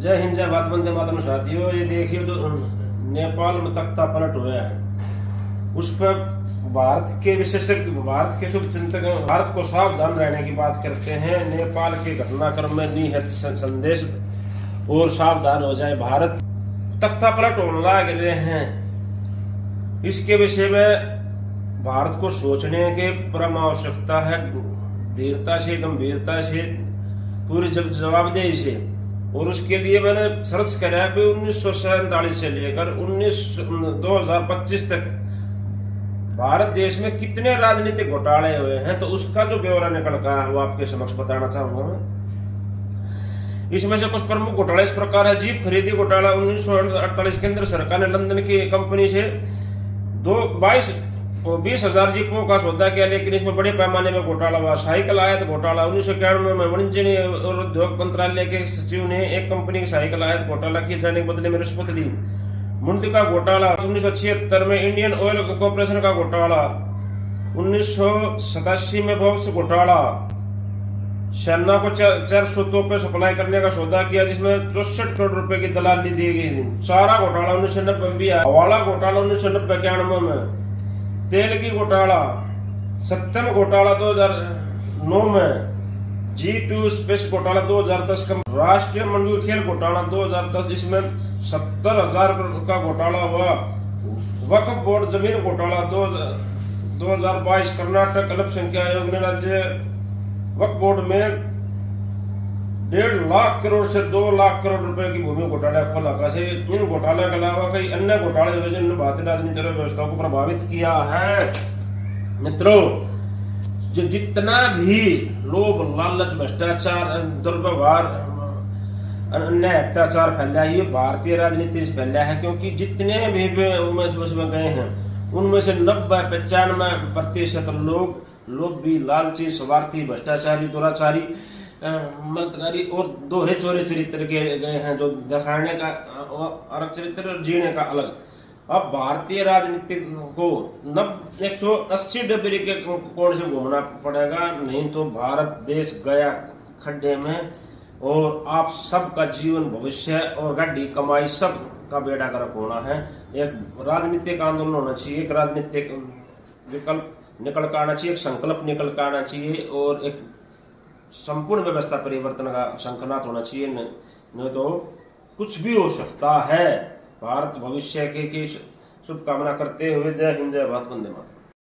जय हिंद, जय भारत, वंदे मातरम। साथियों, ये देखिए तो नेपाल में तख्ता पलट हुआ है। उस पर भारत के विशेषज्ञ, भारत के शुभचिंतक भारत को सावधान रहने की बात करते हैं। नेपाल के घटनाक्रम में निहित संदेश और सावधान हो जाए भारत, तख्ता पलट होने लग रहे हैं। इसके विषय में भारत को सोचने की परम आवश्यकता है, धीरता से, गंभीरता से, पूरी जवाबदेही से। और उसके लिए मैंने सर्च करा कि 1947 से लेकर 2025 तक भारत देश में कितने राजनीतिक घोटाले हुए हैं, तो उसका जो ब्यौरा निकल का है वो आपके समक्ष बताना चाहूंगा मैं। इसमें से कुछ प्रमुख घोटाले इस प्रकार है। जीप खरीदी घोटाला 1948, केंद्र सरकार ने लंदन की कंपनी से 20,000 जीपों का सौदा किया, लेकिन इसमें बड़े पैमाने में घोटाला हुआ। साइकिल आयात घोटाला 1991 में वाणिज्य और उद्योग मंत्रालय के सचिव ने एक कंपनी की साइकिल आयात घोटाला किए जाने के बदले में रिश्वत ली। मुंडी का घोटाला 1976 में, इंडियन ऑयल कॉर्पोरेशन का घोटाला 1987 में, बॉक्स घोटाला, सेना को 400 तोपें सप्लाई करने का सौदा किया जिसमें 64 करोड़ रुपए की दलाली दी गई थी। चारा घोटाला 1990 में, हवाला घोटाला 1990-91 में, तेल की घोटाला, सत्यम घोटाला 2009 में, G2 स्पेस घोटाला 2010 का, राष्ट्रीय मंडल खेल घोटाला 2010, इसमें 70,000 का घोटाला हुआ। वक्फ बोर्ड जमीन घोटाला 2022, कर्नाटक अल्पसंख्यक आयोग ने राज्य वक्फ बोर्ड में 1.5 लाख करोड़ से 2 लाख करोड़ रुपए की भूमि घोटाला खोला। कैसे इन घोटाले के अलावा कई अन्य घोटाले हुए जिन्होंने भारतीय राजनीतिक व्यवस्था को प्रभावित किया है। मित्रों, जो जितना भी लोभ, लालच, भ्रष्टाचार, दुर्व्यवहार, अन्य अत्याचार फैला है, ये भारतीय राजनीति से फैला है। क्योंकि जितने भी उसमें गए हैं उनमें से 90-95% लोग भी लालची, स्वार्थी, भ्रष्टाचारी, दुराचारी, मर्दगारी और दोहरे चोरे चरित्र के गए हैं, जो दिखाने का अलग चरित्र और जीने का अलग। अब भारतीय राजनीति को 180 डिग्री के कोण से घूमना पड़ेगा, नहीं तो भारत देश गया खड्डे में और आप सबका जीवन, भविष्य और गाड़ी कमाई सब का बेड़ा गर्क होना है। एक राजनीतिक आंदोलन होना चाहिए, एक राजनीतिक विकल्प निकल कर आना चाहिए, एक संकल्प निकल कर आना चाहिए और एक संपूर्ण व्यवस्था परिवर्तन का शंखनाद होना चाहिए। नहीं तो कुछ भी हो सकता है। भारत भविष्य की शुभकामना करते हुए जय हिंद, जय भारत, वंदे मातरम।